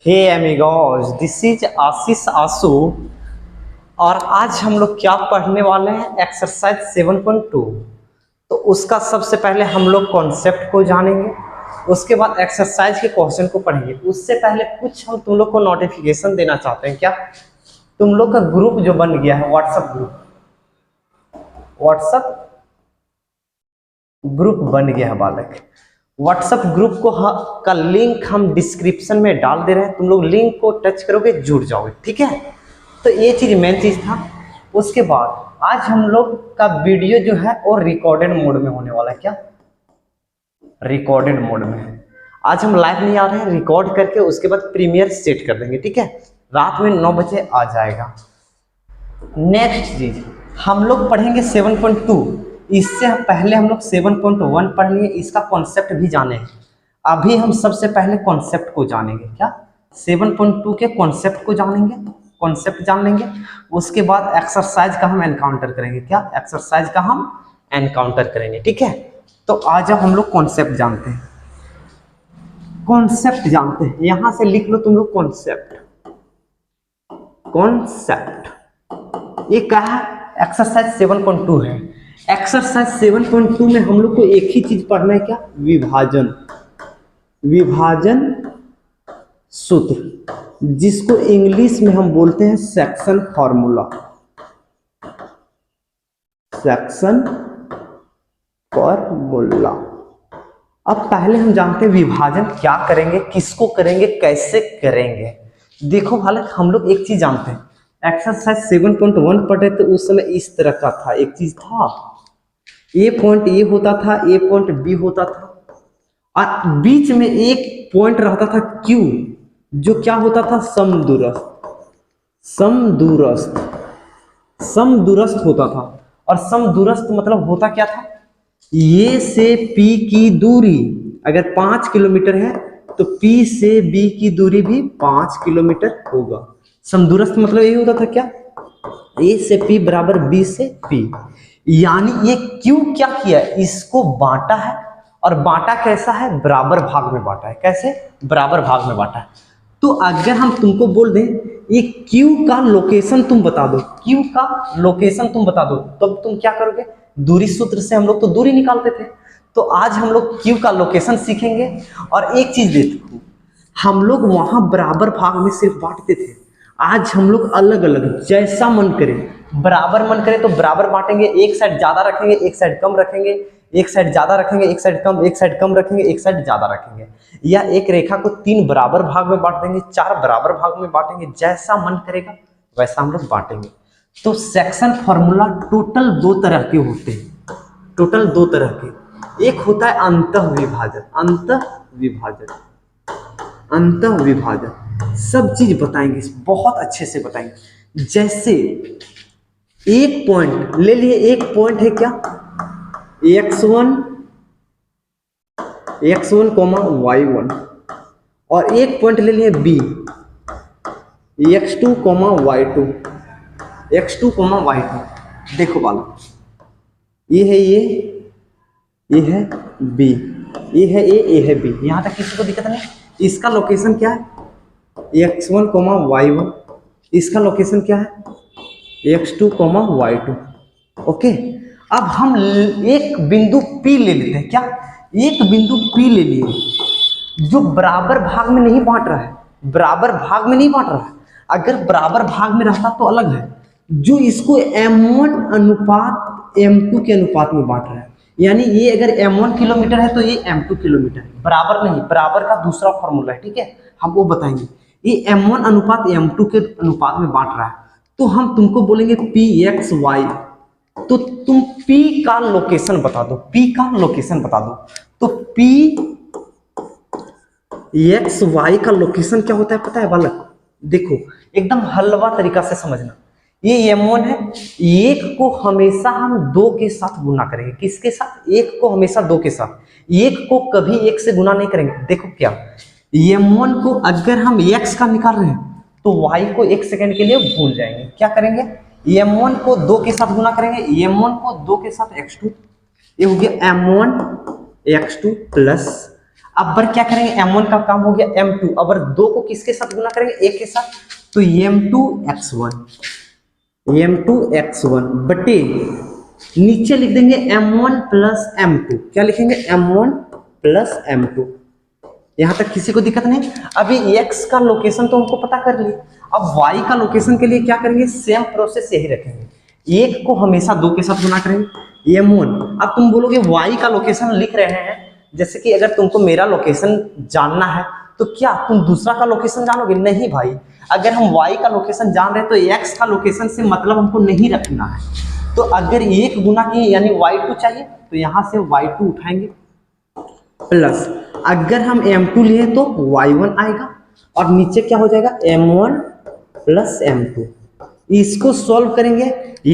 Hey एमिगोस, this is आशीष आसू। और आज हम लोग क्या पढ़ने वाले हैं? एक्सरसाइज 7.2। तो उसका सबसे पहले हम लोग कॉन्सेप्ट को जानेंगे, उसके बाद एक्सरसाइज के क्वेश्चन को पढ़ेंगे। उससे पहले कुछ हम तुम लोग को नोटिफिकेशन देना चाहते हैं। क्या तुम लोग का ग्रुप जो बन गया है, व्हाट्सएप ग्रुप बन गया है बालक। व्हाट्सएप ग्रुप का लिंक हम डिस्क्रिप्शन में डाल दे रहे हैं। तुम लोग लिंक को टच करोगे, जुड़ जाओगे, ठीक है। तो ये चीज मेन चीज था। उसके बाद आज हम लोग का वीडियो जो है वो रिकॉर्डेड मोड में होने वाला है। क्या रिकॉर्डेड मोड में है? आज हम लाइव नहीं आ रहे हैं, रिकॉर्ड करके उसके बाद प्रीमियर सेट कर देंगे, ठीक है। रात में 9 बजे आ जाएगा। नेक्स्ट चीज हम लोग पढ़ेंगे 7.2। इससे पहले हम लोग 7.1 पढ़ लिए, इसका कॉन्सेप्ट भी जाने हैं। अभी हम सबसे पहले कॉन्सेप्ट को जानेंगे। क्या 7.2 के कॉन्सेप्ट को जानेंगे, कॉन्सेप्ट जान लेंगे। उसके बाद एक्सरसाइज का हम एनकाउंटर करेंगे। क्या एक्सरसाइज का हम एनकाउंटर करेंगे, ठीक है। तो आज हम लोग कॉन्सेप्ट जानते हैं, कॉन्सेप्ट जानते हैं। यहां से लिख लो तुम लोग कॉन्सेप्ट। ये क्या है? एक्सरसाइज 7.2 है। एक्सरसाइज 7.2 में हम लोग को एक ही चीज पढ़ना है। क्या? विभाजन सूत्र, जिसको इंग्लिश में हम बोलते हैं सेक्शन फॉर्मूला। अब पहले हम जानते हैं विभाजन क्या करेंगे, किसको करेंगे, कैसे करेंगे। देखो हालांकि हम लोग एक चीज जानते हैं, एक्सरसाइज 7.1 पढ़े तो उस समय इस तरह का था। एक चीज था, ए पॉइंट ए होता था, ए पॉइंट बी होता था, और बीच में एक पॉइंट रहता था क्यू, जो क्या होता था? समदूरस्थ होता था। और समदूरस्थ मतलब होता क्या था? ए से पी की दूरी अगर 5 किलोमीटर है तो पी से बी की दूरी भी 5 किलोमीटर होगा। समदूरस्थ मतलब यही होता था। क्या? ए से पी बराबर बी से पी। यानी ये क्यू क्या किया? इसको बांटा है। और बांटा कैसा है? बराबर भाग में बांटा है। कैसे? बराबर भाग में बांटा है। तो अगर हम तुमको बोल दें ये क्यू का लोकेशन तुम बता दो, क्यू का लोकेशन तुम बता दो, तब तुम क्या करोगे? दूरी सूत्र से हम लोग तो दूरी निकालते थे। तो आज हम लोग क्यू का लोकेशन सीखेंगे। और एक चीज देखो, हम लोग वहां बराबर भाग में सिर्फ बांटते थे। आज हम लोग अलग अलग, जैसा मन करे, बराबर मन करे तो बराबर बांटेंगे। एक साइड ज्यादा रखेंगे, एक साइड कम रखेंगे, एक साइड ज्यादा रखेंगे, एक साइड कम, एक साइड कम रखेंगे, एक साइड ज्यादा रखेंगे। या एक रेखा को 3 बराबर भाग में बांट देंगे, 4 बराबर भाग में बांटेंगे। जैसा मन करेगा वैसा हम लोग बांटेंगे। तो सेक्शन फॉर्मूला टोटल 2 तरह के होते हैं, टोटल 2 तरह के। एक होता है अंतः विभाजन। सब चीज बताएंगे, बहुत अच्छे से बताएंगे। जैसे एक पॉइंट ले लिए, एक पॉइंट है क्या? x1, y1, और एक पॉइंट ले लिए b, x2, y2। देखो बाला, ये है b, ये है a, ये है b। यहां तक किसी को दिक्कत नहीं। इसका लोकेशन क्या है? x1, y1। इसका लोकेशन क्या है? x2, y2। ओके। अब हम एक बिंदु P ले लेते हैं। क्या? एक बिंदु P ले लिए जो बराबर भाग में नहीं बांट रहा है, बराबर भाग में नहीं बांट रहा है। अगर बराबर भाग में रहता तो अलग है। जो इसको m1 अनुपात m2 के अनुपात में बांट रहा है। यानी ये अगर m1 किलोमीटर है तो ये m2 किलोमीटर है। बराबर नहीं, बराबर का दूसरा फॉर्मूला है, ठीक है, हम वो बताएंगे। ये m1 अनुपात m2 के अनुपात में बांट रहा है। तो हम तुमको बोलेंगे pxy, तो तुम P का लोकेशन बता दो, P का लोकेशन बता दो। तो pxy का लोकेशन क्या होता है पता है बालक? देखो एकदम हलवा तरीका से समझना। ये m1 है, एक को हमेशा हम 2 के साथ गुना करेंगे। किसके साथ? एक को हमेशा 2 के साथ। एक को कभी 1 से गुना नहीं करेंगे। देखो क्या, m1 को अगर हम x का निकाल रहे हैं तो y को 1 सेकंड के लिए भूल जाएंगे। क्या करेंगे? m1 को 2 के साथ गुना करेंगे, m1 को 2 के साथ x2, ये हो गया m1 x2 प्लस अब बर क्या करेंगे, m1 का काम हो गया m2, अब 2 को किसके साथ गुना करेंगे, एक के साथ, तो m2x1 बटे नीचे लिख देंगे m1 प्लस m2, क्या लिखेंगे m1 प्लस m2। यहां तक किसी को दिक्कत नहीं। अभी x का लोकेशन तो हमको पता कर लिए, अब y का लोकेशन के लिए क्या करेंगे, सेम प्रोसेस यही रखेंगे, एक को हमेशा 2 के साथ गुना करेंगे m1। अब तुम बोलोगे y का लोकेशन लिख रहे हैं, जैसे कि अगर तुमको मेरा लोकेशन जानना है तो क्या तुम दूसरा का लोकेशन जानोगे, नहीं भाई। अगर हम y का लोकेशन जान रहे हैं तो x का लोकेशन से मतलब हमको नहीं रखना है। तो अगर एक गुना किए यानी y2 चाहिए तो यहां से y2 उठाएंगे, प्लस अगर हम m2 लिए तो y1 आएगा, और नीचे क्या हो जाएगा m1 प्लस m2। इसको सॉल्व करेंगे,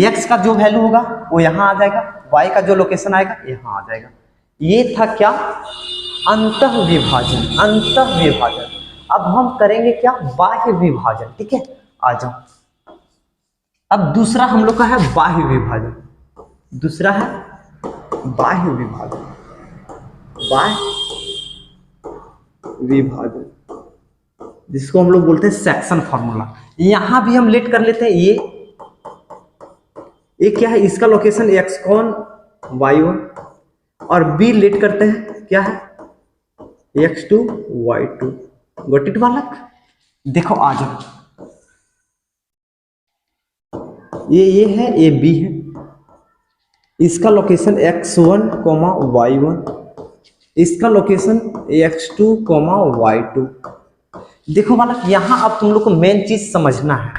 x का जो वैल्यू होगा वो यहाँ आ जाएगा, y का जो लोकेशन आएगा यहाँ आ जाएगा। ये था क्या, अंतः विभाजन, अंतः विभाजन। अब हम करेंगे क्या, बाह्य विभाजन, ठीक है, आ जाओ। अब दूसरा हम लोग का है बाह्य विभाजन, दूसरा है बाह्य विभाजन, बाह्य विभाजन जिसको हम लोग बोलते हैं सेक्शन फार्मूला। यहां भी हम लेट कर लेते हैं, ये क्या है, इसका लोकेशन x1 y1, और b लेट करते हैं क्या है x2 y2। गॉट इट बालक, देखो आ जाओ, ये है, ये b है, इसका लोकेशन x1 y1, इसका लोकेशन x2 y2। देखो बालक, यहां अब तुम लोग को मेन चीज समझना है,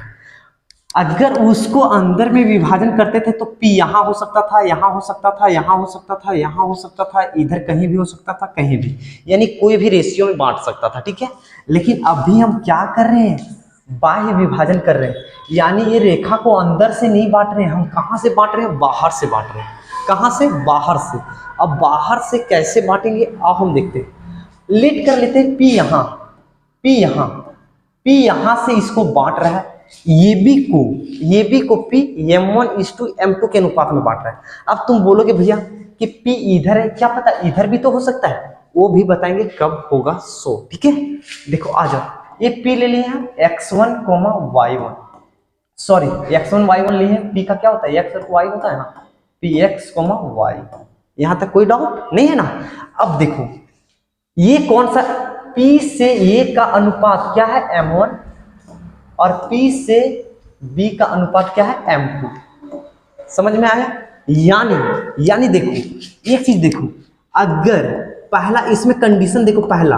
अगर उसको अंदर में विभाजन करते थे तो p यहां हो सकता था, यहां हो सकता था, यहां हो सकता था, यहां हो सकता था, इधर कहीं भी हो सकता था, कहीं भी, यानी कोई भी रेशियो में बांट सकता था, ठीक है। लेकिन अभी हम क्या कर रहे हैं, बाह्य विभाजन कर रहे हैं, यानी ये रेखा को अंदर से नहीं बांट रहे हैं, हम कहां से बांट रहे हैं, बाहर से बांट रहे हैं। कहां से, बाहर से। अब बाहर से कैसे बांटेंगे, अब हम देखते हैं, लेट कर लेते हैं p यहां, p यहां से इसको बांट रहा है, ये भी को p m1:m2 के अनुपात में बांट रहा है। अब तुम बोलोगे भैया कि p इधर है, क्या पता इधर भी तो हो सकता है, वो भी बताएंगे कब होगा सो, ठीक है। देखो आ जाओ, ये p ले लिए हैं x1 y1, sorry x1 y1 लिए हैं, p का क्या होता है, x और y होता है ना, px y। यहां तक कोई डाउट नहीं है ना। अब देखो ये कौन सा, p से a का अनुपात क्या है m1, और p से b का अनुपात क्या है m2। समझ में आया, यानी देखो एक चीज देखो, अगर पहला इसमें कंडीशन देखो, पहला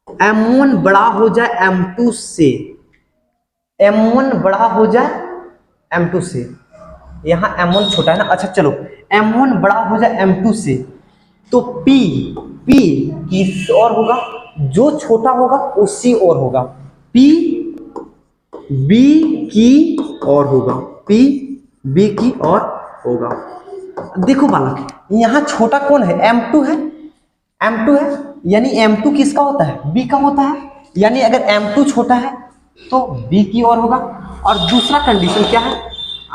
m1 बड़ा हो जाए m2 से, m1 बड़ा हो जाए m2 से, यहां m1 छोटा है ना, अच्छा चलो m1 बड़ा हो जाए m2 से, तो p किस और होगा, जो छोटा होगा उसी और होगा, p b की और होगा, p b की और होगा। देखो बालक, यहां छोटा कौन है, m2 है, यानी m2 किसका होता है, b का होता है, यानी अगर m2 छोटा है तो b की और होगा। और दूसरा कंडीशन क्या है,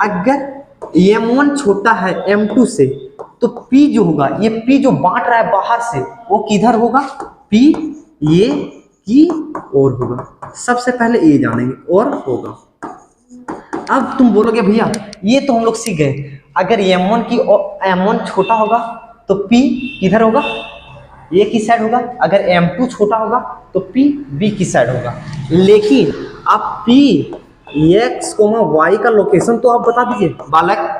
अगर m1 छोटा है m2 से तो p जो होगा, ये p जो बांट रहा है बाहर से, वो किधर होगा, p ये की और होगा। सबसे पहले ये जानेंगे, और होगा। अब तुम बोलोगे भैया ये तो हम लोग सीख गए, अगर m1 की और m1 छोटा होगा तो p किधर होगा, ये की साइड होगा, अगर m2 छोटा होगा तो p b की साइड होगा। लेकिन आप p x, y का लोकेशन तो आप बता दीजिए बालक,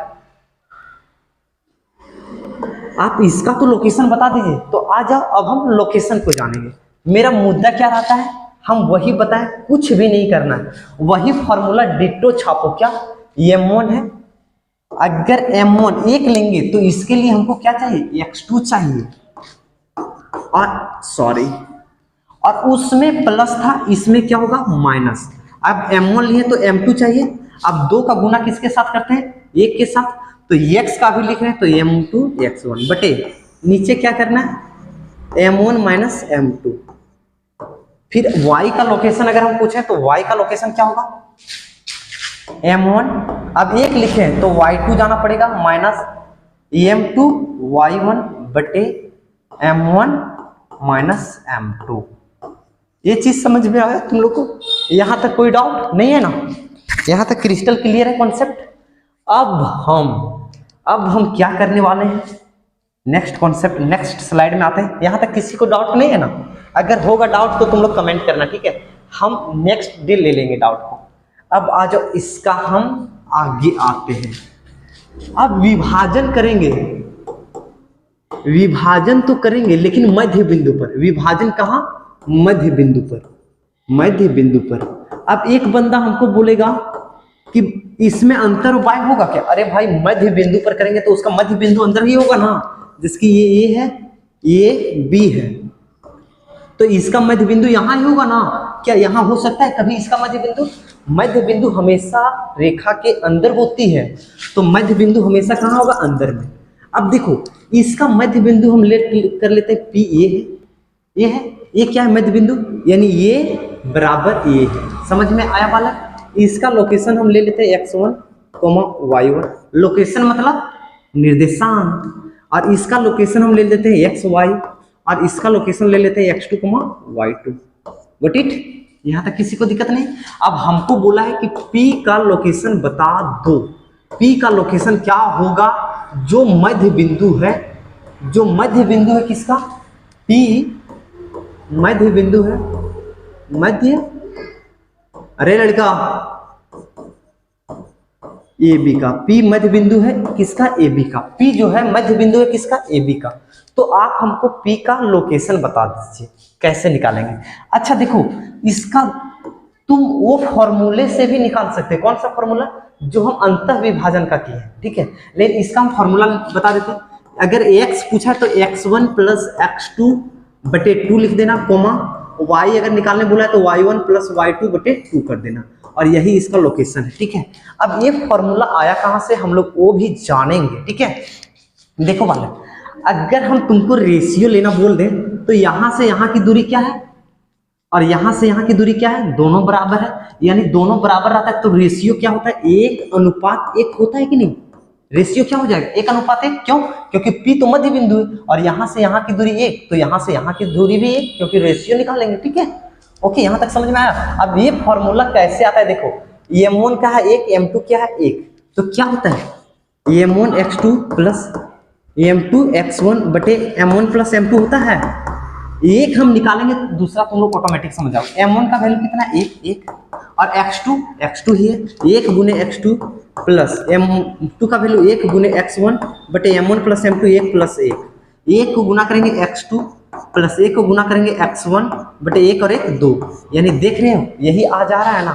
आप इसका तो लोकेशन बता दीजिए। तो आ जाओ, अब हम लोकेशन को जानेंगे। मेरा मुद्दा क्या रहता है, हम वही बताएं, कुछ भी नहीं करना है, वही फॉर्मूला डिट्टो छापो। क्या m1 है, अगर m1 एक लेंगे तो इसके लिए हमको क्या चाहिए, x2 चाहिए, और सॉरी, और उसमें प्लस था, इसमें क्या होगा माइनस। अब m1 लिए तो m2 चाहिए। अब 2 का गुना किसके साथ करते हैं, 1 के साथ, तो x का भी लिख रहे हैं तो m2 x1 बटे नीचे क्या करना है m1 माइनस m2। फिर y का लोकेशन अगर हम पूछें तो y का लोकेशन क्या होगा m1, अब 1 लिखे तो y2 जाना पड़ेगा माइनस m2 y1 बटे m1 -m2। ये चीज समझ में आया तुम लोग को? यहां तक कोई डाउट नहीं है ना? यहां तक क्रिस्टल क्लियर है कॉन्सेप्ट? अब हम क्या करने वाले हैं, नेक्स्ट कॉन्सेप्ट, नेक्स्ट स्लाइड में आते हैं। यहां तक किसी को डाउट नहीं है ना? अगर होगा डाउट तो तुम लोग कमेंट करना, ठीक है? हम नेक्स्ट डे ले लेंगे डाउट को। अब आ जाओ, इसका हम आगे आते हैं। अब विभाजन करेंगे, विभाजन तो करेंगे लेकिन मध्य बिंदु पर। विभाजन कहां? मध्य बिंदु पर, मध्य बिंदु पर। अब एक बंदा हमको बोलेगा कि इसमें अंतर y होगा क्या? अरे भाई, मध्य बिंदु पर करेंगे तो उसका मध्य बिंदु अंदर ही होगा ना, जिसकी ये A है, ये B है, तो इसका मध्य बिंदु यहां ही होगा ना। क्या यहां हो सकता है कभी इसका मध्य बिंदु? मध्य बिंदु हमेशा रेखा के अंदर होती है, तो मध्य बिंदु हमेशा कहां होगा? अंदर में। अब देखो, इसका मध्य बिंदु हम कर लेते हैं P, ये है, ये है, ये क्या है? मध्य बिंदु, यानी ये बराबर ये है। समझ में आया बालक? इसका लोकेशन हम ले लेते हैं x1, y1। लोकेशन मतलब निर्देशांक। और इसका लोकेशन हम ले लेते हैं xy, और इसका लोकेशन ले लेते हैं x2, y2। Got it? यहां तक किसी को दिक्कत नहीं? अब हमको बोला है कि P का लोकेशन बता दो। P का लोकेशन क्या होगा? जो मध्य बिंदु है, जो मध्य बिंदु है किसका? P मध्य बिंदु है, मध्य, अरे लड़का, AB का। P मध्य बिंदु है किसका? AB का। P जो है मध्य बिंदु है किसका? AB का। तो आप हमको P का लोकेशन बता दीजिए, कैसे निकालेंगे? अच्छा देखो, इसका तुम वो फॉर्मूले से भी निकाल सकते हैं। कौन सा फॉर्मूला? जो हम अंतः विभाजन का किए हैं, ठीक है? लेकिन इसका हम फॉर्मूला बता देते हैं। अगर x पूछा तो x1 प्लस x2 बटे 2 लिख देना, कोमा y अगर निकालने बोला है तो y1 प्लस y2 बटे 2 कर देना, और यही इसका लोकेशन है, ठीक है? अब ये फॉर्मूला आया कहां से हम लोग वो भी जानेंगे, ठीक है? देखो बालक, अगर हम तुमको रेशियो लेना बोल दें तो यहां से यहां की दूरी क्या है और यहां से यहां की दूरी क्या है? दोनों बराबर है, यानी दोनों बराबर रहता है तो रेशियो क्या होता है? 1:1 होता है कि नहीं? रेशियो क्या हो जाएगा? 1:1। क्यों? क्योंकि P तो मध्य बिंदु है और यहां से यहां की दूरी 1, तो यहां से यहां की दूरी भी 1, क्योंकि रेशियो निकालेंगे, ठीक है? ओके, यहां तक समझ में आया? अब ये फॉर्मूला कैसे आता है? देखो, m1 का है 1, m2 क्या है 1, तो क्या होता है? m1 x2 plus m2 x1 बटे m1 प्लस m2 होता है। एक हम निकालेंगे, दूसरा तुम लोग ऑटोमेटिक समझ जाओ। m1 का वैल्यू कितना है? 1 और x2 ही है, 1 गुने x2 प्लस m2 का वैल्यू 1 गुने x1 बटे m1 प्लस m2, 1 प्लस 1, 1 को गुना करेंगे x2 प्लस 1 को गुना करेंगे x1 बटे 1 और 1 2, यानी देख रहे हो यही आ जा रहा है ना।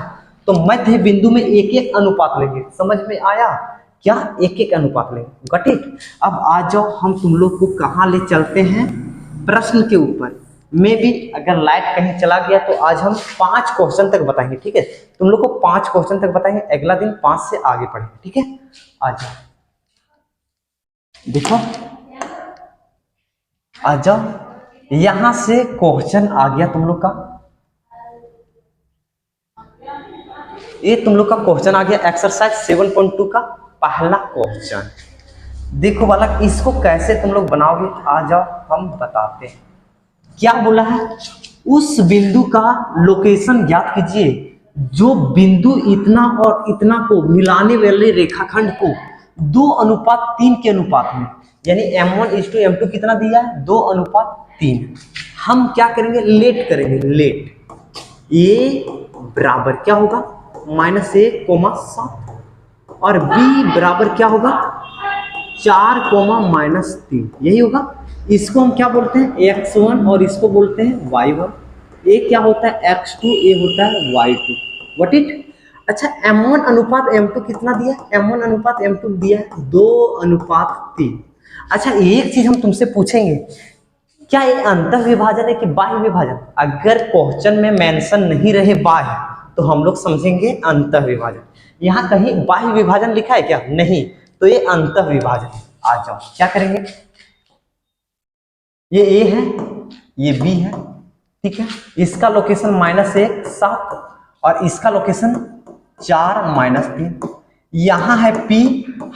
तो मध्य बिंदु में एक एक अनुपात लेंगे। समझ में आया क्या? एक एक अनुपात लेंगे। Got it? अब आ जाओ, हम तुम लोग को कहाँ ले चलते हैं? प्रश्न के ऊपर। मे भी अगर लाइट कहीं चला गया तो आज हम 5 क्वेश्चन तक बताएंगे, ठीक है? तुम लोग को 5 क्वेश्चन तक बताएंगे, अगला दिन 5 से आगे पढ़ेंगे, ठीक है? आ जाओ, देखो, आ जाओ, यहां से क्वेश्चन आ गया तुम लोग का। ये तुम लोग का क्वेश्चन आ गया, एक्सरसाइज 7.2 का पहला क्वेश्चन। देखो बालक, इसको कैसे तुम लोग बनाओगे? आ जाओ, हम बताते हैं। क्या बोला है? उस बिंदु का लोकेशन ज्ञात कीजिए जो बिंदु इतना और इतना को मिलाने वाले रेखाखंड को 2:3 के अनुपात में, यानी m1:m2 कितना दिया है? 2:3। हम क्या करेंगे? लेट करेंगे, लेट। ए बराबर क्या होगा? -1,7 और b बराबर क्या होगा? 4,-3, यही होगा। इसको हम क्या बोलते हैं? x1 और इसको बोलते हैं y1। ये क्या होता है? x2, ये होता है y2। What it? अच्छा, m1 अनुपात m2 कितना दिया? m1 अनुपात m2 दिया है 2:3। अच्छा, एक चीज हम तुमसे पूछेंगे, क्या ये अंतः विभाजन है कि बाह्य विभाजन? अगर क्वेश्चन में मेंशन नहीं रहे बाह्य तो हम लोग समझेंगे अंतः विभाजन। यहाँ कहीं बाह्य विभाजन लिखा है क्या? नहीं, तो ये अंतः विभाजन। आ जाओ, क्या करेंगे? ये A है, ये B है, ठीक है? इसका लोकेशन -1,7 और इसका लोकेशन 4-3। यहाँ है P,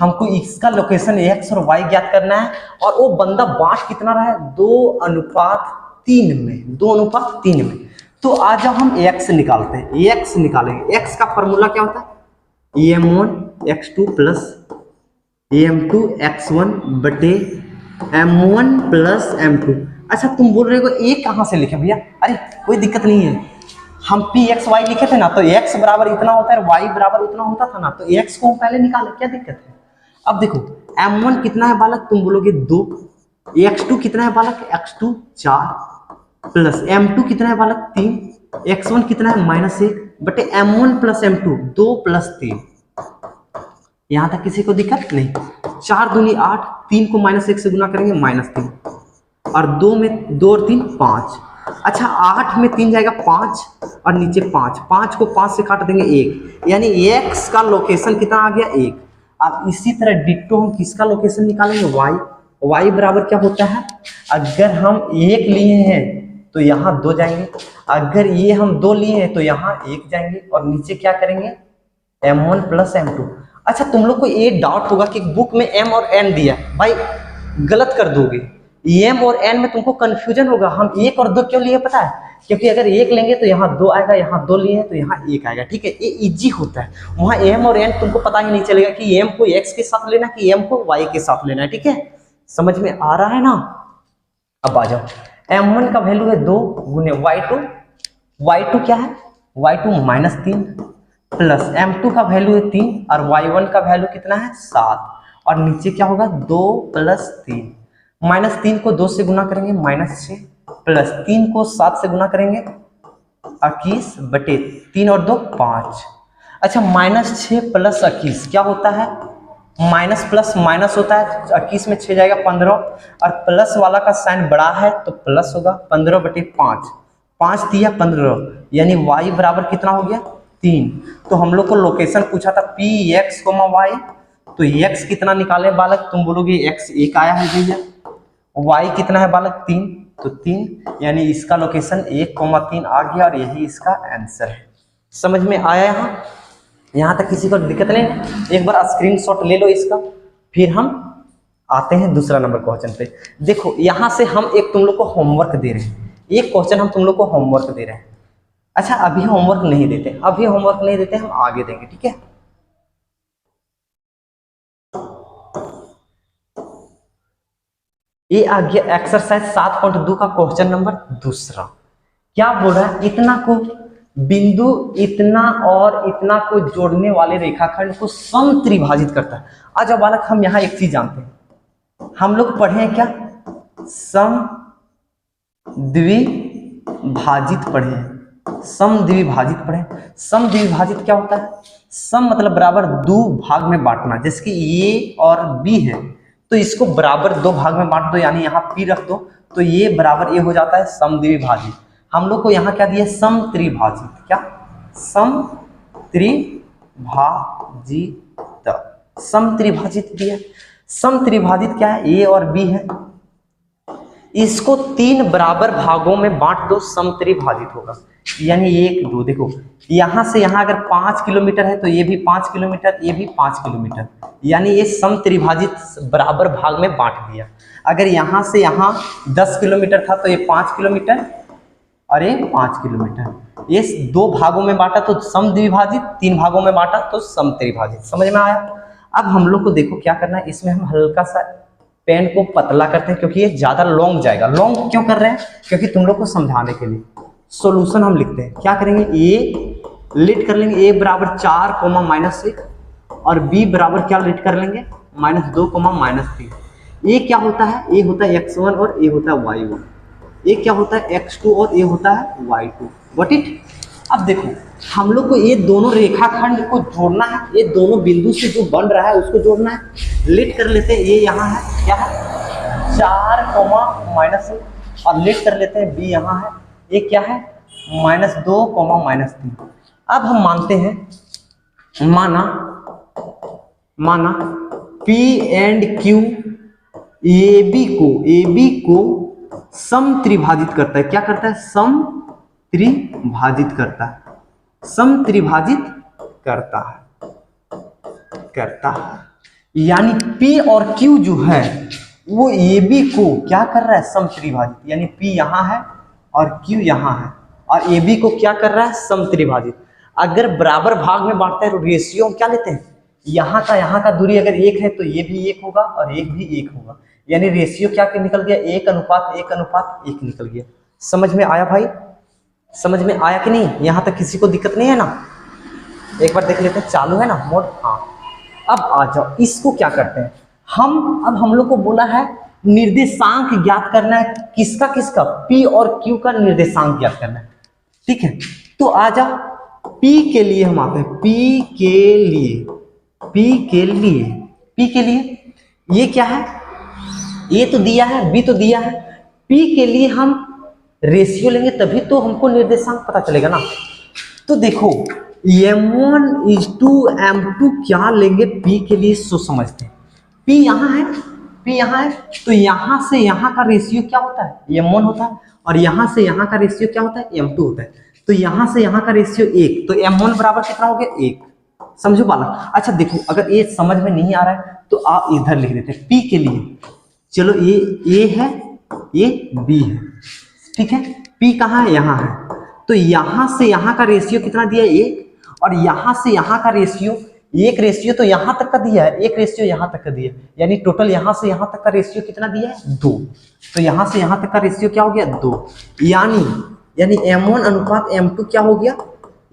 हमको इसका लोकेशन x और y ज्ञात करना है, और वो बंदा बांट कितना रहा है? 2:3 3 में, 2:3 में। तो आज हम x निकालते हैं, x निकालेंगे। x का फॉर्मूला क्या होता है, m1 x2 plus m2 x1 बटे m1 प्लस m2। अच्छा तुम बोल रहे हो a कहाँ से लिखे भैया, अरे कोई दिक्कत नहीं है, हम पी एक्स वाई लिखे थे ना, तो x बराबर इतना होता है, y बराबर उतना होता था ना, तो x को हम पहले निकाले, क्या दिक्कत है। अब देखो m1 कितना है बालक, तुम बोलोगे 2, x2 कितना है बालक, x2 4 प्लस m2 कितना है बालक 3, x1 कितना है -1 बटे m1 प्लस m2 2 प्लस 3। यहां तक किसी को दिक्कत नहीं। 4 दूनी 8, 3 को -1 से गुना करेंगे -3, और 2 में 2 और 3 5। अच्छा 8 में 3 जाएगा 5 और नीचे 5, 5 को 5 से काट देंगे 1, यानी x का लोकेशन कितना आ गया 1। अब इसी तरह डिट्टो हम किसका लोकेशन निकालेंगे, y बराबर क्या होता है, अगर हम 1 लिए हैं तो यहाँ 2 जाएंगे, अगर ये हम 2 लिए हैं तो यहाँ 1 जाएंगे, और नीचे क्या करेंगे m1 प्लस m2। अच्छा तुम लोग को ये डाउट होगा कि बुक में m और n दिया, भाई गलत कर दोगे, m और n में तुमको कंफ्यूजन होगा। हम 1 और 2 क्यों लिए पता है, क्योंकि अगर 1 लेंगे तो यहाँ 2 आएगा, यहाँ 2 लिए हैं तो यहाँ 1 आएगा, ठीक है, ये इजी होता है। वहाँ m और n तुमको पता ही नहीं चलेगा कि m को x के साथ लेना कि m को y के साथ लेना है, ठीक है, समझ में आ रहा है ना। अब आ जाओ, m1 का वैल्यू है 2 गुने y2 क्या है, y2 -3 प्लस m2 का वैल्यू है 3 और y1 का वैल्यू कितना है 7, और नीचे क्या होगा 2 प्लस 3, -3 को 2 से गुना करेंगे -6 प्लस 3 को 7 से गुना करेंगे 21 बटे 3 और 2 5। अच्छा -6 प्लस 21 क्या होता है, माइनस प्लस माइनस होता है, 21 में 6 जाएगा 15, और प्लस वाला का साइन बड़ा है तो प्लस होगा 15 बटे 5, 5 दिया 15, यानी y बराबर कितना हो गया 3। तो हम लोग को लोकेशन पूछा था पी एक्स y, तो x कितना निकाले बालक, तुम बोलोगे x 1 आया है भैया, y कितना है बालक 3, तो 3, यानी इसका लोकेशन 1,3 आ गया, और यही इसका आंसर है। समझ में आया यहाँ तक किसी को दिक्कत नहीं। एक बार स्क्रीनशॉट ले लो इसका, फिर हम आते हैं दूसरा नंबर क्वेश्चन पे। देखो यहाँ से हम एक तुम लोग को होमवर्क दे रहे हैं, एक क्वेश्चन हम तुम लोग को होमवर्क दे रहे हैं। अच्छा अभी होमवर्क नहीं देते, अभी होमवर्क नहीं देते, हम आगे देंगे, ठीक है। ये आ गया एक्सरसाइज 7.2 का क्वेश्चन नंबर दूसरा। क्या बोल रहा है, इतना को बिंदु इतना और इतना को जोड़ने वाले रेखाखंड को समत्रिभाजित करता है। आज बालक हम यहाँ एक चीज जानते हैं, हम लोग पढ़े हैं क्या, समद्विभाजित पढ़े हैं, समद्विभाजित पढ़े। समद्विभाजित क्या होता है, सम मतलब बराबर 2 भाग में बांटना, जैसे कि ये और बी है तो इसको बराबर 2 भाग में बांट दो, यानी यहाँ पी रख दो तो ये बराबर ये हो जाता है समद्विभाजित। हम लोग को यहाँ क्या दिया, समत्रिभाजित, क्या समत्रिभाजित, समत्रिभाजित दिया। समत्रिभाजित क्या है, ए और बी है, इसको 3 बराबर भागों में बांट दो, समत्रिभाजित होगा। यानी 1 2, देखो यहां से यहां अगर 5 किलोमीटर है तो ये भी 5 किलोमीटर, ये भी 5 किलोमीटर, यानी ये समत्रिभाजित बराबर भाग में बांट दिया। अगर यहां से यहां 10 किलोमीटर था तो ये 5 किलोमीटर और ये 5 किलोमीटर, ये 2 भागों में बांटा तो समद्विभाजित, 3 भागों में बांटा तो समत्रिभाजित। समझ में आया। अब हम लोग को देखो क्या करना है, इसमें हम हल्का सा पेन को पतला करते हैं क्योंकि ये ज्यादा लॉन्ग जाएगा। लॉन्ग क्यों कर रहे हैं, क्योंकि तुम लोग को समझाने के लिए। सॉल्यूशन हम लिखते हैं, क्या करेंगे, ए लिट कर लेंगे, ए बराबर 4 -1 और बी बराबर क्या लिट कर लेंगे, -2 -3। ए क्या होता है, ए होता है x1 और ए होता है y1, ये क्या होता है x2 और ये होता है y2, गॉट इट। अब देखो हम लोग को ये दोनों रेखाखंड को जोड़ना है, ये दोनों बिंदु से जो बन रहा है उसको जोड़ना है। लेट कर लेते हैं, ये यहाँ है, क्या है 4 -1 और लेट कर लेते हैं बी यहाँ है, ये क्या है -2 -3। अब हम मानते हैं, माना P एंड Q AB को समत्रिभाजित करता है। क्या करता है, समत्रिभाजित करता है, समत्रिभाजित करता है। यानी P और Q जो है वो ए बी को क्या कर रहा है, समत्रिभाजित, यानी P यहाँ है और Q यहाँ है, और ए बी को क्या कर रहा है, समत्रिभाजित। अगर बराबर भाग में बांटते हैं तो रेशियो हम क्या लेते हैं, यहाँ का दूरी अगर 1 है तो ये भी 1 होगा और एक भी 1 होगा, यानी रेशियो क्या निकल गया, 1:1:1 निकल गया। समझ में आया भाई, समझ में आया कि नहीं, यहाँ तक किसी को दिक्कत नहीं है ना। एक बार देख लेते हैं, चालू है ना मोड, हाँ। अब आ जाओ, इसको क्या करते हैं हम लोग को बोला है निर्देशांक ज्ञात करना है, किसका किसका, P और Q का निर्देशांक ज्ञात करना है, ठीक है। तो आ जाओ P के लिए हम आते हैं, P के लिए ये क्या है, A तो दिया है, B तो दिया है, P के लिए हम रेशियो लेंगे तभी तो हमको निर्देशांक पता चलेगा ना। तो देखो M1:M2 क्या लेंगे P के लिए, सो समझते हैं। P यहाँ है, तो यहाँ से यहाँ का रेशियो क्या होता है, M1 होता है, और यहाँ से यहाँ का रेशियो क्या होता है, M2 होता है। तो यहाँ से यहाँ का रेशियो 1, तो M1 बराबर कितना हो गया, 1। समझो बालक। अच्छा देखो, अगर ये समझ में नहीं आ रहा है तो आप इधर लिख देते हैं P के लिए। चलो ये A है, ये B है, ठीक है। P कहाँ है, यहाँ है, तो यहाँ से यहाँ का रेशियो कितना दिया है, 1, और यहाँ से यहाँ का रेशियो, एक रेशियो तो यहाँ तक का दिया है, एक रेशियो यहाँ तक का दिया है, यानी टोटल यहाँ से यहाँ तक का रेशियो कितना दिया है, 2। तो यहाँ से यहाँ तक का रेशियो क्या हो गया, 2, यानी M1:M2 क्या हो गया,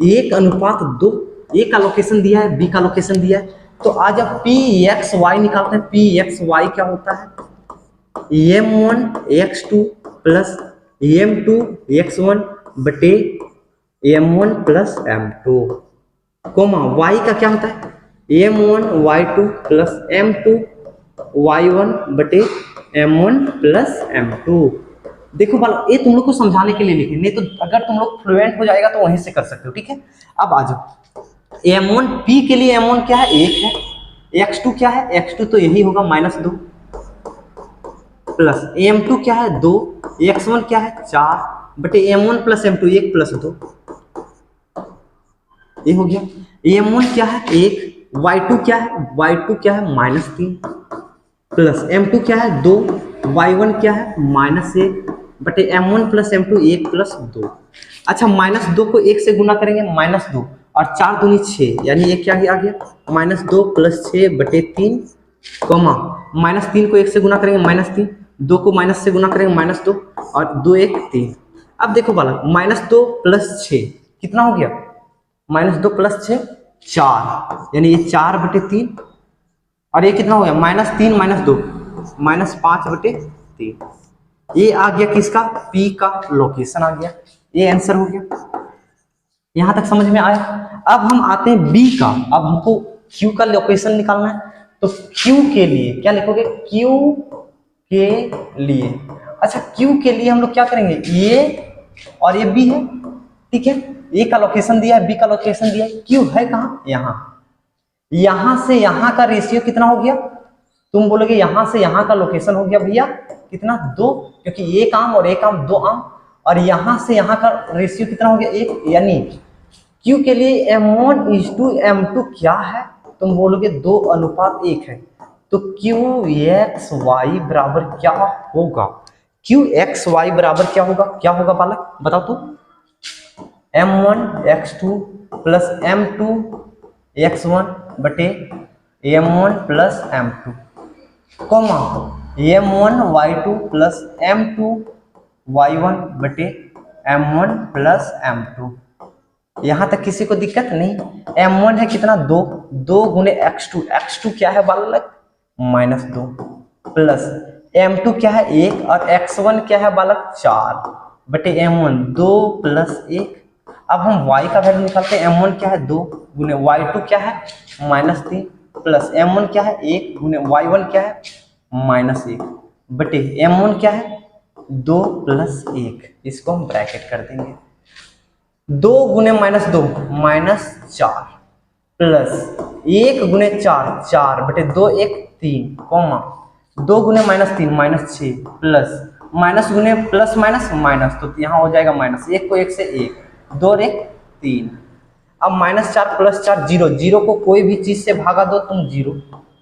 1:2। A का लोकेशन दिया है, B का लोकेशन दिया है। तो आज अब PXY निकालते हैं। PXY क्या होता है, M1x2 प्लस M2x1 बटे M1 plus M2, coma Y का क्या होता है, M1y2 प्लस M2y1 बटे M1 प्लस M2। देखो बाल, ये तुम लोग को समझाने के लिए लिखे, नहीं तो अगर तुम लोग फ्लुएंट हो जाएगा तो वहीं से कर सकते हो, ठीक है। अब आ जाओ M1, P के लिए M1 क्या है, 1 है, x2 क्या है, x2 तो यही होगा -2, प्लस M2 क्या है, 2, x1 क्या है, 4 बटे M1 प्लस M2, 1 प्लस 2, ये हो गया। M1 क्या है, 1, y2 क्या है, -3 प्लस M2 क्या है, 2, y1 क्या है, -1 बटे M1 प्लस M2, 1 प्लस 2। अच्छा -2 को 1 से गुना करेंगे, -2 और 4 दूनी 6, यानी ये क्या आ गया, -2 प्लस 6 बटे 3, कोमा -3 को 1 से गुना करेंगे, -3, 2 को माइनस से गुना करेंगे, -2 और 2 1 3। अब देखो बालक, -2 प्लस 6 कितना हो गया, -2 प्लस 6 4, यानी ये 4 बटे 3, और ये कितना हो गया, -3 -2 -5 बटे 3। ये आ गया किसका, P का लोकेशन आ गया, ये आंसर हो गया। यहां तक समझ में आया। अब हम आते हैं B का। अब हमको Q का लोकेशन निकालना है, तो Q के लिए क्या लिखोगे, Q के लिए। अच्छा Q के लिए हम लोग क्या करेंगे, ये और ये B है, ठीक है। A का लोकेशन दिया है, B का लोकेशन दिया है, Q है कहाँ, यहाँ से यहाँ का रेशियो कितना हो गया, तुम बोलोगे यहाँ से यहाँ का लोकेशन हो गया भैया कितना, 2, क्योंकि एक आम और एक आम 2 आम, और यहाँ से यहाँ का रेशियो कितना हो गया, 1, यानी Q के लिए M1:M2 क्या है, तुम बोलोगे 2:1 है। तो QXY बराबर क्या होगा, QXY बराबर क्या होगा बालक, बताओ तो, M1x2 प्लस M2x1 बटे M1 plus M2, coma M1y2 plus M2y1 बटे M1 प्लस M2। यहां तक किसी को दिक्कत नहीं। M1 है कितना, 2 गुने x2 क्या है बालक, -2 प्लस M2 क्या है, 1, और x1 क्या है बालक, 4 बटे M1, 2 प्लस 1। अब हम y का वैल्यू निकालते हैं, M1 क्या है, 2 गुने y2 क्या है, -3 प्लस M1 क्या है, 1 गुने y1 क्या है, -1 बटे M1 क्या है, 2 प्लस 1। इसको हम ब्रैकेट कर देंगे, 2 गुने -2 -4 प्लस 1 गुने 4 बटे 2 1 3, कोमा 2 गुने -3 -6 प्लस माइनस गुने प्लस माइनस, तो यहाँ हो जाएगा -1 को 1 से 1, 2 और 1 3। अब -4 +4 0 को कोई भी चीज से भागा दो तुम 0,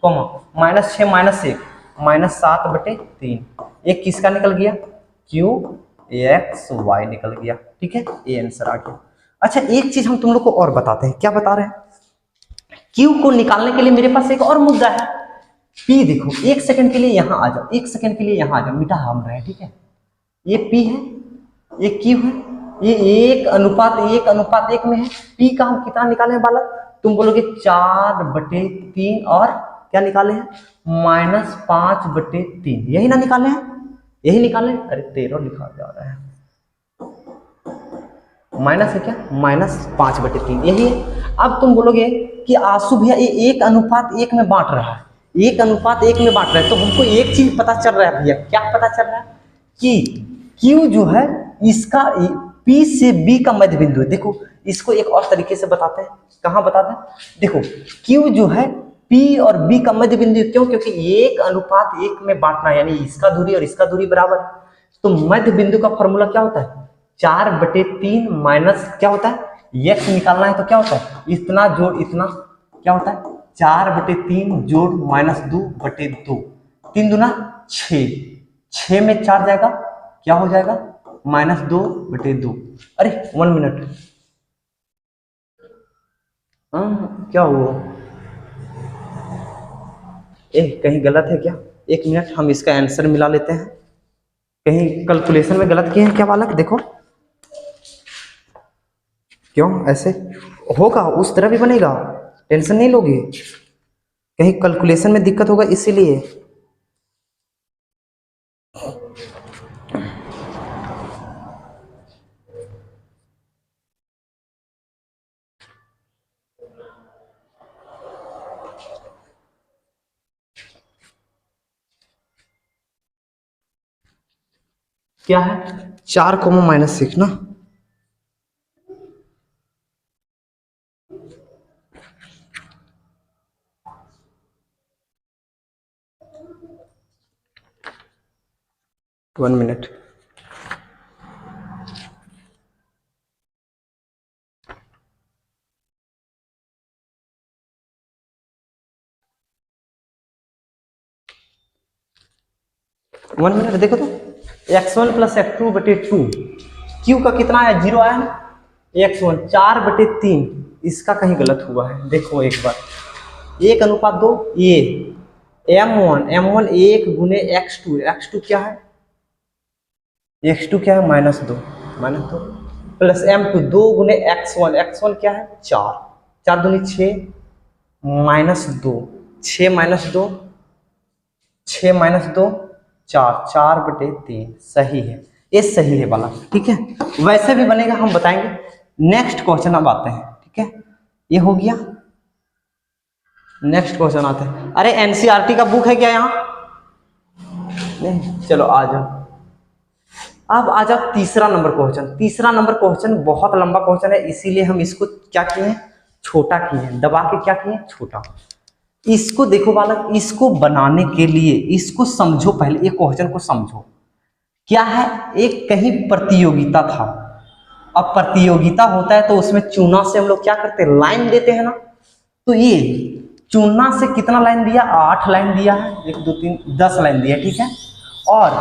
कोमा -6 -1 -7/3। एक किसका निकल गया, क्यू एक्स वाई निकल गया। ठीक है, ये आंसर आ गया। अच्छा, एक चीज हम तुम लोग को और बताते हैं। क्या बता रहे हैं, क्यू को निकालने के लिए मेरे पास एक और मुद्दा है। पी देखो, एक सेकंड के लिए यहां आ जाओ, एक सेकंड के लिए यहां आ जाओ, मिटा हम रहे हैं। ठीक है, ये पी है, ये क्यू है, ये 1:1 में है। पी का हम कितना निकाले हैं बालक, तुम बोलोगे 4/3 और क्या निकाले हैं, -5/3। यही ना निकाले हैं, यही निकाले। अरे 13 लिखा जा रहा है, माइनस है क्या, -5/3 यही है। अब तुम बोलोगे कि आंसू भैया ये 1:1 में बांट रहा है, 1:1 में बांट रहा है, तो हमको एक चीज पता चल रहा है भैया। क्या पता चल रहा है कि Q जो है इसका P से B का मध्य बिंदु है। देखो इसको एक और तरीके से बताते हैं। कहाँ बताते हैं, देखो Q जो है P और B का मध्य बिंदु। क्यों, क्योंकि 1:1 में बांटना, यानी इसका दूरी और इसका दूरी बराबर है। तो मध्य बिंदु का फॉर्मूला क्या होता है, 4/3 माइनस क्या होता है, x निकालना है तो क्या होता है, इतना जोड़ इतना, क्या होता है 4/3 जोड़ -2/2, 3 दूना 6, 6 में 4 जाएगा, क्या हो जाएगा -2/2। अरे 1 मिनट, क्या हुआ, कहीं गलत है क्या, 1 मिनट हम इसका आंसर मिला लेते हैं। कहीं कैलकुलेशन में गलत किए हैं क्या बालक, देखो क्यों ऐसे होगा, उस तरह भी बनेगा, टेंशन नहीं लोगे, कहीं कैलकुलेशन में दिक्कत होगा इसीलिए। क्या है 4, -6 ना, वन मिनट, देखो तो x1 + x2/2, q का कितना आया, 0 आया ना, x1 4/3, इसका कहीं गलत हुआ है, देखो एक बार 1:2, ये m1 1 x2, x2 क्या है, x2 क्या है -2 प्लस m2 2 x1, x1 क्या है 4, 4 दूनी 6 -2, 6 - 2 6 - 2 4, 4/3 सही है, ये सही है वाला। ठीक है, वैसे भी बनेगा, हम बताएंगे। नेक्स्ट क्वेश्चन अब आते हैं। ठीक है, ये हो गया, नेक्स्ट क्वेश्चन आते हैं। अरे एनसीईआरटी का बुक है क्या यहाँ, नहीं, चलो आ जाओ। अब आ जाओ तीसरा नंबर क्वेश्चन। तीसरा नंबर क्वेश्चन बहुत लंबा क्वेश्चन है, इसीलिए हम इसको क्या किए हैं, छोटा किए हैं, दबा के क्या किए, छोटा। इसको देखो बालक, इसको बनाने के लिए इसको समझो, पहले एक क्वेश्चन को समझो। क्या है, एक कहीं प्रतियोगिता था। अब प्रतियोगिता होता है तो उसमें चूना से हम लोग क्या करते हैं, लाइन देते हैं ना। तो ये चूना से कितना लाइन दिया, 8 लाइन दिया है, 1 2 3 10 लाइन दिया। ठीक है, और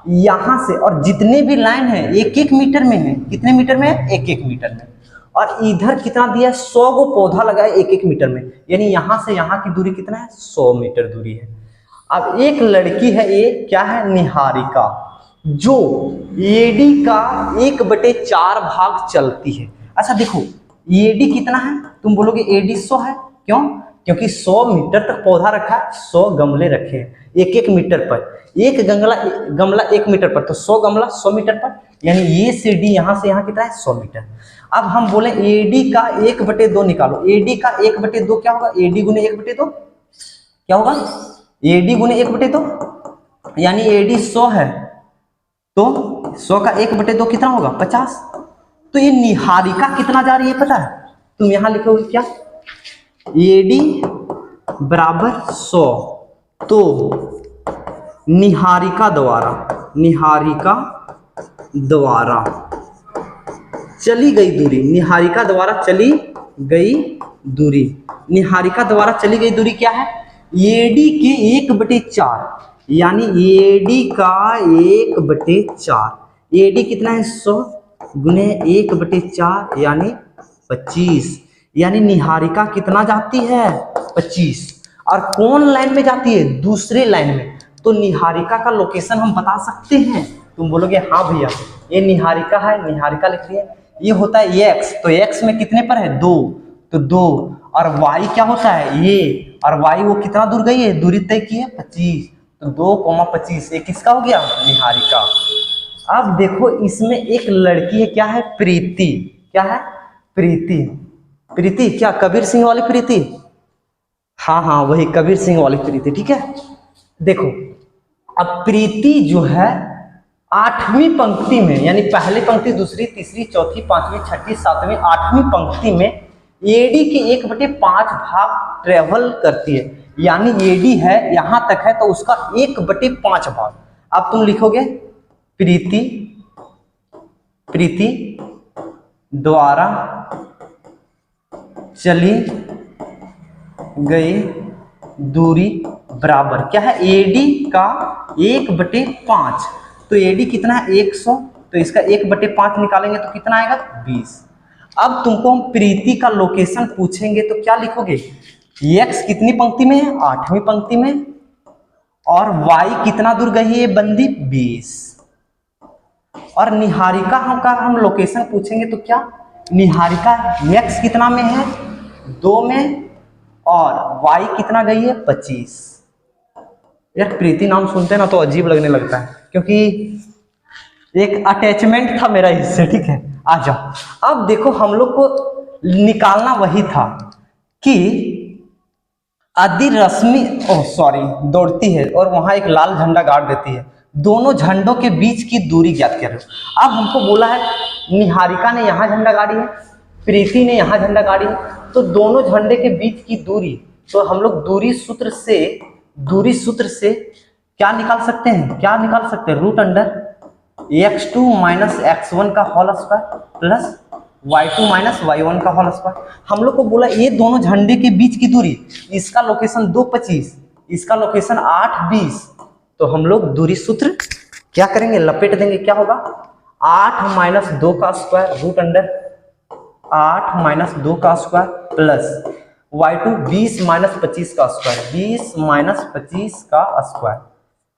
यहां से और जितने भी लाइन है 1-1 मीटर में है, कितने मीटर में है, 1-1 मीटर में। और इधर कितना दिया है, 100 गो पौधा लगा है 1-1 मीटर में, यानी यहां से यहां की दूरी कितना है, 100 मीटर दूरी है। अब एक लड़की है, ये क्या है, निहारिका, जो एडी का 1/4 भाग चलती है। अच्छा देखो, एडी कितना है, तुम बोलोगे एडी 100 है, क्यों, क्योंकि 100 मीटर तक पौधा रखा है, 100 गमले रखे हैं 1-1 मीटर पर, एक गमला 1 मीटर पर, तो 100 गमला 100 मीटर पर, यानी ये से डी यहां से यहां कितना है, 100 मीटर। अब हम बोले एडी का 1/2 निकालो, एडी का 1/2 क्या होगा, एडी गुने 1/2 क्या होगा, एडी गुने 1/2, यानी एडी 100 है तो 100 का 1/2 कितना होगा, 50। तो ये निहारिका कितना जा रही है पता है, तुम यहां लिखोगे क्या, एडी बराबर 100, तो निहारिका द्वारा चली गई दूरी, निहारिका द्वारा चली गई दूरी, निहारिका द्वारा चली गई दूरी क्या है, एडी के 1/4, यानी AD का 1/4। AD कितना है 100 गुने 1/4 यानी 25। यानी निहारिका कितना जाती है 25। और कौन लाइन में जाती है दूसरे लाइन में। तो निहारिका का लोकेशन हम बता सकते हैं। तुम बोलोगे हाँ भैया ये निहारिका है, निहारिका लिख रही है। ये होता है x, तो x में कितने पर है 2, तो 2। और y क्या होता है ये, और y वो कितना दूर गई है, दूरी तय की है 25, तो 2,25। ये किसका हो गया निहारिका। अब देखो इसमें एक लड़की है, क्या है प्रीति। क्या है प्रीति। प्रीति क्या कबीर सिंह वाली प्रीति। हाँ हाँ वही कबीर सिंह वाली प्रीति। ठीक है देखो अब प्रीति जो है 8वीं पंक्ति में, यानी पहली पंक्ति दूसरी तीसरी चौथी पांचवी छठी सातवीं 8वीं पंक्ति में AD के 1/5 भाग ट्रेवल करती है। यानी AD है यहां तक है तो उसका 1/5 भाग। अब तुम लिखोगे प्रीति द्वारा चली गई दूरी बराबर क्या है AD का 1/5। तो AD कितना है 100, तो इसका 1/5 निकालेंगे तो कितना आएगा 20। अब तुमको हम प्रीति का लोकेशन पूछेंगे तो क्या लिखोगे x कितनी पंक्ति में है 8वीं पंक्ति में, और y कितना दूर गई है बंदी 20। और निहारिका हम लोकेशन पूछेंगे तो क्या निहारिका x कितना में है 2 में, और y कितना गई है 25। यार प्रीति नाम सुनते ना तो अजीब लगने लगता है क्योंकि एक अटैचमेंट था मेरा इससे। ठीक है आ जाओ। अब देखो हम लोग को निकालना वही था कि यदि रश्मि दौड़ती है और वहां एक लाल झंडा गाड़ देती है, दोनों झंडों के बीच की दूरी ज्ञात करो। अब हमको बोला है निहारिका ने यहाँ झंडा गाड़ी है, प्रीति ने यहाँ झंडा गाड़ी है, तो दोनों झंडे के बीच की दूरी, तो हम लोग दूरी सूत्र से क्या निकाल सकते हैं, क्या निकाल सकते हैं root under x2 minus x1 का whole square plus y2 minus y1 का होल स्क्वायर। हम लोग को बोला ये दोनों झंडे के बीच की दूरी, इसका लोकेशन 2,25, इसका लोकेशन 8,20, तो हम लोग दूरी सूत्र क्या करेंगे लपेट देंगे। क्या होगा 8 माइनस 2 का स्क्वायर रूट अंडर 8 माइनस 2 का स्क्वायर प्लस y2 20 माइनस 25 का स्क्वायर 20 माइनस 25 का स्क्वायर।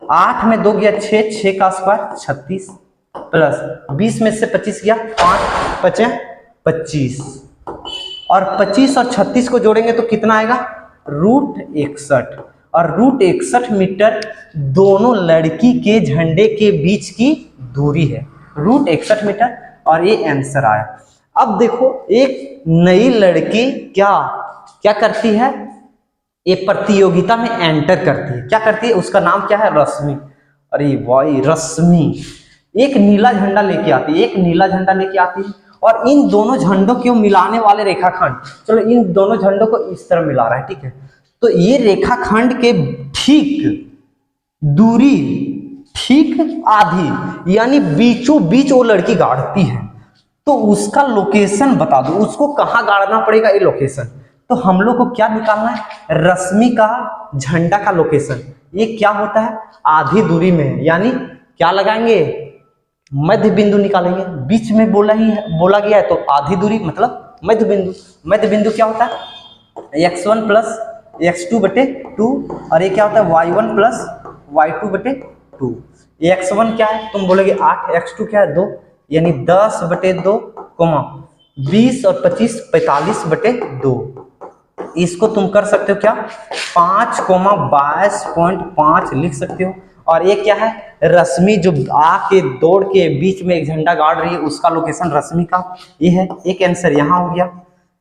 8 में 2 गया 6 का स्क्वायर 36 प्लस 20 में से 25 गया 5 बचे 25, और 25 और 36 को जोड़ेंगे तो कितना आएगा रूट 61। और रूट 61 मीटर दोनों लड़की के झंडे के बीच की दूरी है, रूट 61 मीटर, और ये आंसर आया। अब देखो एक नई लड़की क्या करती है, ये प्रतियोगिता में एंटर करती है। क्या करती है उसका नाम क्या है रश्मि। अरे भाई रश्मि एक नीला झंडा लेके आती है, एक नीला झंडा लेके आती है, और इन दोनों झंडों को मिलाने वाले रेखाखंड, चलो इन दोनों झंडों को इस तरह मिला रहा है। ठीक है तो ये रेखाखंड के ठीक दूरी ठीक आधी, यानी बीचों बीच वो लड़की गाड़ती है, तो उसका लोकेशन बता दो, उसको कहाँ गाड़ना पड़ेगा ये लोकेशन। तो हम लोग को क्या निकालना है रश्मि का झंडा का लोकेशन। ये क्या होता है आधी दूरी में है, यानी क्या लगाएंगे मध्य बिंदु निकालेंगे। बीच में बोला गया है तो आधी दूरी मतलब मध्य बिंदु। मध्य बिंदु क्या होता है x1 प्लस x2/2, और ये क्या होता है y1 प्लस y2/2। x1 क्या है तुम बोलोगे 8, x2 क्या है 2, यानी 10/2, 20 और 25 45/2। इसको तुम कर सकते हो क्या 5,22.5 लिख सकते हो। और ये क्या है रश्मि जो आके दौड़ के बीच में एक झंडा गाड़ रही है, उसका लोकेशन रश्मि का ये है। एक आंसर यहाँ हो गया,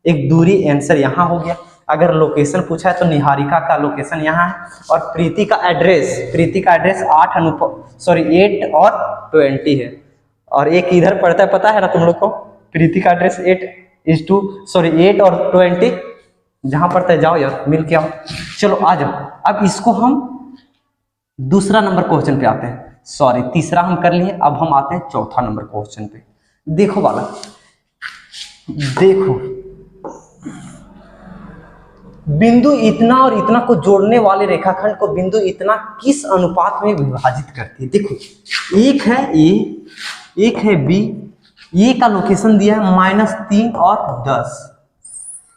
एक दूरी आंसर यहाँ हो गया। अगर लोकेशन पूछा है तो निहारिका का लोकेशन यहाँ है, और प्रीति का एड्रेस 8 और 20 है। और एक इधर पड़ता है पता है ना तुम लोग को, प्रीति का एड्रेस 8 और 20 जहां पड़ता है, जाओ यार मिल के आओ। चलो आ जाओ। अब इसको हम दूसरा नंबर क्वेश्चन पे आते हैं, तीसरा हम कर लिए, अब हम आते हैं चौथा नंबर क्वेश्चन पे। देखो बिंदु इतना और इतना को जोड़ने वाले रेखाखंड को बिंदु इतना किस अनुपात में विभाजित करती है? देखो, एक है ए, एक है बी, ए का लोकेशन दिया है -3 और 10,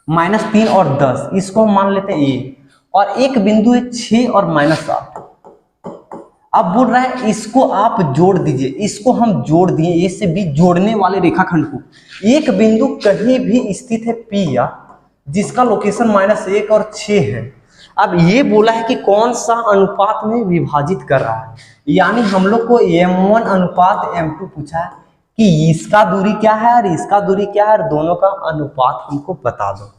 -3 और 10, इसको हम मान लेते हैं ए, और एक बिंदु है 6 और -8। अब बोल रहा है इसको आप जोड़ दीजिए, इसको हम जोड़ दिए, ए से बी जोड़ने वाले रेखाखंड को। एक बिंदु कहीं भी स्थित है पी या जिसका लोकेशन -1 और 6 है। अब ये बोला है कि कौन सा अनुपात में विभाजित कर रहा है, यानी हम लोग को m1 अनुपात m2 पूछा है कि इसका दूरी क्या है और इसका दूरी क्या है, और दोनों का अनुपात हमको बता दो।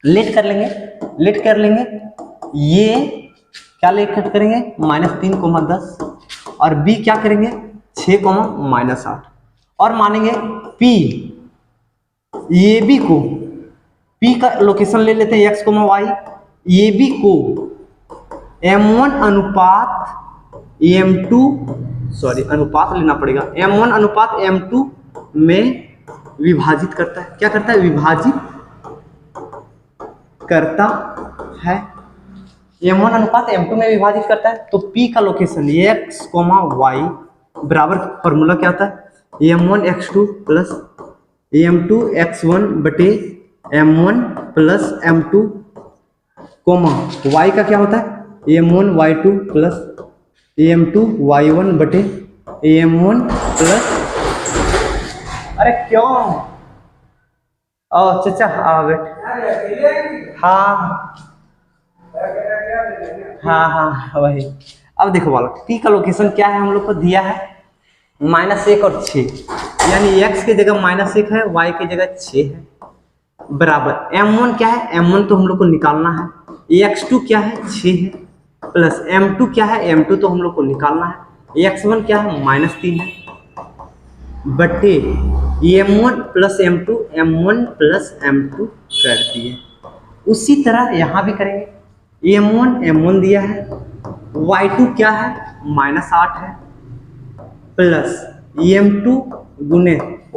लेट कर लेंगे, ये क्या लेट करेंगे -3, 10, और b क्या करेंगे 6, -8, और मानेंगे p, ये b को, p का लोकेशन ले लेते हैं x, y, ये b को m1 अनुपात m2, सॉरी अनुपात लेना पड़ेगा, m1 अनुपात m2 में विभाजित करता है। क्या करता है? विभाजित करता है, m1 अनुपात m2 में विभाजित करता है। तो p का लोकेशन x, y बराबर फॉर्मूला क्या होता है? m1 x2 plus m2 x1 बटे m1 प्लस m2, y का क्या होता है? m1 y2 plus m2 y1 बटे m1 प्लस, अरे क्यों चाचा बेट, हाँ वही। अब देखो बालक, p का लोकेशन क्या है हम लोग को दिया है -1 और 6, यानी x की जगह -1 है, y की जगह 6 है, बराबर m1 क्या है? m1 तो हम लोग को निकालना है, x2 क्या है? 6 है, प्लस m2 क्या है? m2 तो हम लोग को निकालना है, x1 क्या है? -3 है, बटे m1 plus m2, m1 plus m2 कर दिए। उसी तरह यहाँ भी करेंगे, m1 दिया है, y2 क्या है? -8 है, प्लस m2 गुने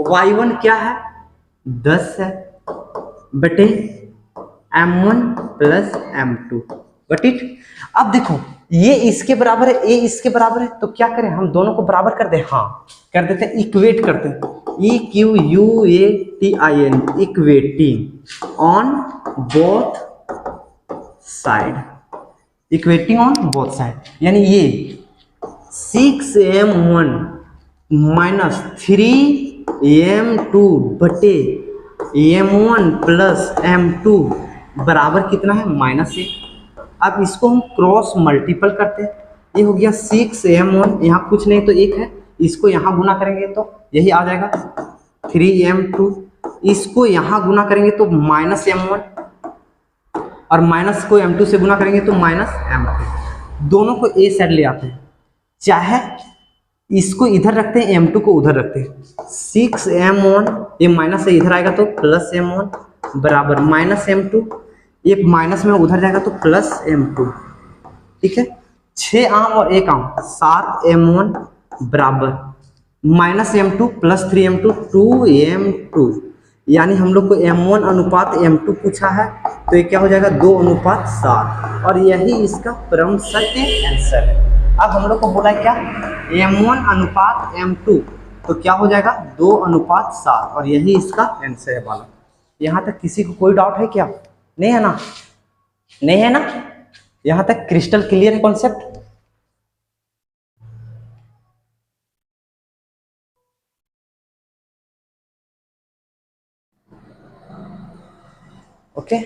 y1 क्या है? 10 है, बटे m1 plus m2, got it. अब देखो, ये इसके बराबर है, ए इसके बराबर है, तो क्या करें? हम दोनों को बराबर कर दें। हाँ, कर देते हैं, इक्वेट करते हैं, EQUATIN, equating on both side, equating on both side, यानी ये 6m1 माइनस 3m2 बटे m1 प्लस m2 बराबर कितना है? -1। अब इसको हम क्रॉस मल्टीपल करते हैं, ये हो गया 6m1, यहाँ कुछ नहीं तो 1 है, इसको यहाँ गुना करेंगे तो यही आ जाएगा 3m2, इसको यहाँ गुना करेंगे तो -m1, और माइनस को m2 से गुना करेंगे तो -m2। दोनों को ए साइड ले आते हैं, चाहे इसको इधर रखते हैं, m2 को उधर रखते हैं, 6m1, ये माइनस से इधर आएगा तो प्लस m1 बराबर -m2, ये माइनस में उधर जाएगा तो प्लस m2, ठीक है। 6 आम और 1 आम, 7m1 बराबर -m2 प्लस 3m2, 2m2, यानी हम लोग को m1 अनुपात m2 पूछा है, तो ये क्या हो जाएगा? 2:7, और यही इसका परम सत्य आंसर है। अब हम लोग को बोला क्या? m1 अनुपात m2, तो क्या हो जाएगा? 2:7, और यही इसका आंसर है बालक। यहाँ तक किसी को कोई डाउट है क्या? नहीं है ना? नहीं है ना? यहाँ तक क्रिस्टल क्लियर है कॉन्सेप्ट? ओके,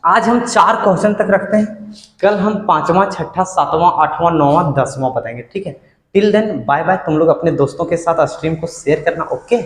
आज हम 4 क्वेश्चन तक रखते हैं, कल हम 5वां, 6ठा, 7वां, 8वां, 9वां, 10वां बताएंगे, ठीक है। Till then bye bye. तुम लोग अपने दोस्तों के साथ स्ट्रीम को शेयर करना, ओके।